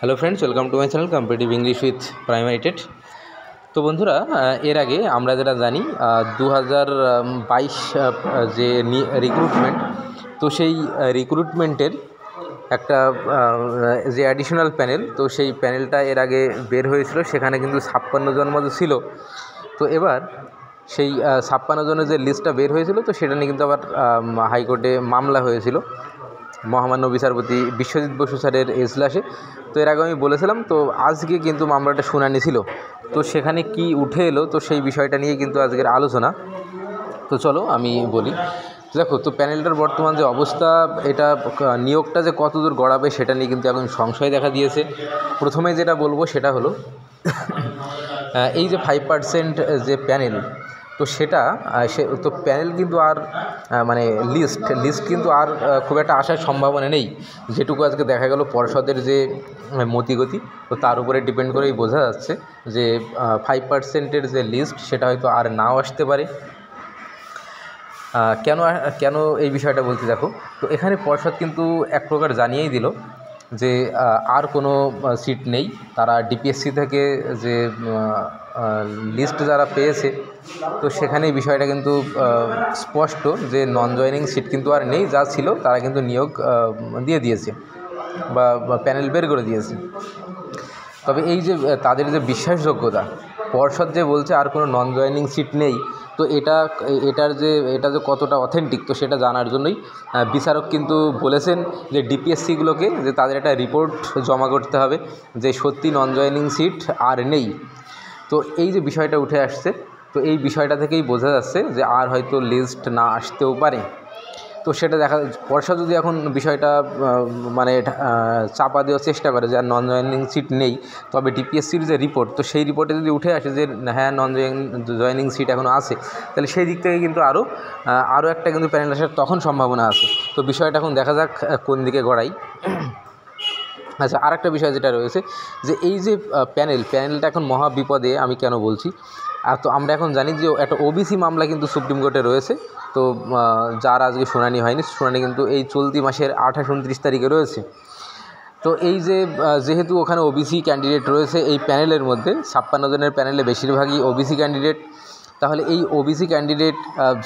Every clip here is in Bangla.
Hello friends, welcome to my channel competitive English with primary TET. তো বন্ধুরা, এর আগে আমরা যেটা জানি 2022 যে রিক্রুটমেন্ট, তো সেই রিক্রুটমেন্টের একটা যে অ্যাডিশনাল প্যানেল, তো সেই প্যানেলটা এর আগে বের হয়েছিল। সেখানে কিন্তু 56 জন মতো ছিল। তো এবার সেই 56 জনের যে লিস্টটা বের হয়েছিল, তো সেটা নিয়ে কিন্তু আবার হাইকোর্টে মামলা হয়েছিল মহামান্য বিচারপতি বিশ্বজিৎ বসু স্যারের এজলাসে। তো এর আগে আমি বলেছিলাম, তো আজকে কিন্তু মামলাটা শুনানি ছিল। তো সেখানে কি উঠে এলো, তো সেই বিষয়টা নিয়ে কিন্তু আজকের আলোচনা। তো চলো আমি বলি। দেখো, তো প্যানেলটার বর্তমান যে অবস্থা, এটা নিয়োগটা যে কতদূর গড়াবে সেটা নিয়ে কিন্তু এখন সংশয় দেখা দিয়েছে। প্রথমে যেটা বলবো সেটা হলো এই যে 5% যে প্যানেল, তো সেটা তো প্যানেল কিন্তু আর মানে লিস্ট কিন্তু আর খুব একটা আসার সম্ভাবনা নেই। যেটুকু আজকে দেখা গেল পর্ষদের যে মতিগতি, তো তার উপরে ডিপেন্ড করেই বোঝা যাচ্ছে যে 5%-এর যে লিস্ট, সেটা হয়তো আর নাও আসতে পারে। কেন এই বিষয়টা বলতে, দেখো, তো এখানে পর্ষদ কিন্তু এক প্রকার জানিয়েই দিল যে আর কোনো সিট নেই। তারা ডিপিএসসি থেকে যে লিস্ট যারা পেয়েছে, তো সেখানে বিষয়টা কিন্তু স্পষ্ট যে নন জয়নিং সিট কিন্তু আর নেই। যা ছিল তারা কিন্তু নিয়োগ দিয়ে দিয়েছে বা প্যানেল বের করে দিয়েছে। তবে এই যে তাদের যে বিশ্বাসযোগ্যতা, পর্ষদ যে বলছে আর কোনো নন জয়নিং সিট নেই, তো এটা যে কতটা অথেন্টিক, তো সেটা জানার জন্যই বিচারক কিন্তু বলেছেন যে ডিপিএসসিগুলোকে যে তাদের একটা রিপোর্ট জমা করতে হবে যে সত্যি নন জয়নিং সিট আর নেই। তো এই যে বিষয়টা উঠে আসছে, তো এই বিষয়টা থেকেই বোঝা যাচ্ছে যে আর হয়তো লিস্ট না আসতেও পারে। তো সেটা পর্ষদ যদি এখন বিষয়টা মানে চাপা দেওয়ার চেষ্টা করে যে আর নন জয়নিং সিট নেই, তবে ডিপিএসসির যে রিপোর্ট, তো সেই রিপোর্টে যদি উঠে আসে যে হ্যাঁ নন জয়নিং সিট এখনও আছে, তাহলে সেই দিক থেকে কিন্তু আরও একটা কিন্তু প্যানেল আসার তখন সম্ভাবনা আছে। তো বিষয়টা এখন দেখা যাক কোন দিকে গড়াই। আচ্ছা, আর একটা বিষয় যেটা রয়েছে যে এই যে প্যানেলটা এখন মহা বিপদে। আমি কেন বলছি, তো আমরা এখন জানি যে একটা ওবিসি মামলা কিন্তু সুপ্রিম কোর্টে রয়েছে। তো যার আজকে শুনানি হয়নি, শুনানি কিন্তু এই চলতি মাসের 28-29 তারিখে রয়েছে। তো এই যে যেহেতু ওখানে ওবিসি ক্যান্ডিডেট রয়েছে এই প্যানেলের মধ্যে, 56 জনের প্যানেলে বেশিরভাগই ওবিসি ক্যান্ডিডেট। তাহলে এই ওবিসি ক্যান্ডিডেট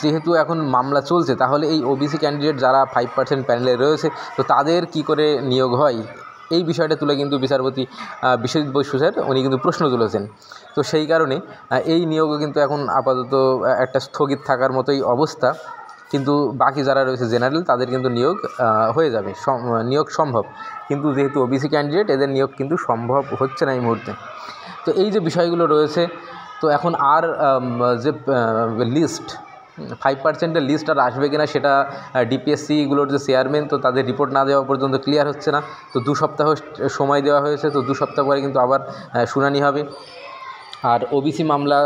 যেহেতু এখন মামলা চলছে, তাহলে এই ওবিসি ক্যান্ডিডেট যারা 5% প্যানেলে রয়েছে, তো তাদের কি করে নিয়োগ হয়, এই বিষয়টা তুলে কিন্তু বিচারপতি বিশ্বজিৎ বসু স্যার উনি কিন্তু প্রশ্ন তুলেছেন। তো সেই কারণে এই নিয়োগও কিন্তু এখন আপাতত একটা স্থগিত থাকার মতোই অবস্থা। কিন্তু বাকি যারা রয়েছে জেনারেল, তাদের কিন্তু নিয়োগ হয়ে যাবে, নিয়োগ সম্ভব। কিন্তু যেহেতু ওবিসি ক্যান্ডিডেট, এদের নিয়োগ কিন্তু সম্ভব হচ্ছে না এই মুহূর্তে। তো এই যে বিষয়গুলো রয়েছে, তো এখন আর যে লিস্ট 5%-এর লিস্ট আর আসবে কিনা, সেটা ডিপিএসসিগুলোর যে চেয়ারম্যান, তো তাদের রিপোর্ট না দেওয়া পর্যন্ত ক্লিয়ার হচ্ছে না। তো 2 সপ্তাহ সময় দেওয়া হয়েছে, তো 2 সপ্তাহ পরে কিন্তু আবার শুনানি হবে। আর ওবিসি মামলা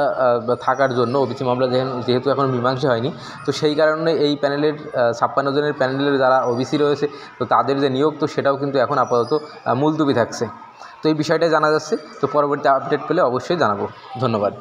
থাকার জন্য, ওবিসি মামলা যেহেতু এখন মীমাংসা হয়নি, তো সেই কারণে এই প্যানেলের 56 জনের প্যানেলের যারা ওবিসি রয়েছে, তো তাদের যে নিয়োগ, তো সেটাও কিন্তু এখন আপাতত মুলতুবি থাকছে। তো এই বিষয়টা জানা যাচ্ছে। তো পরবর্তী আপডেট পেলে অবশ্যই জানাবো। ধন্যবাদ।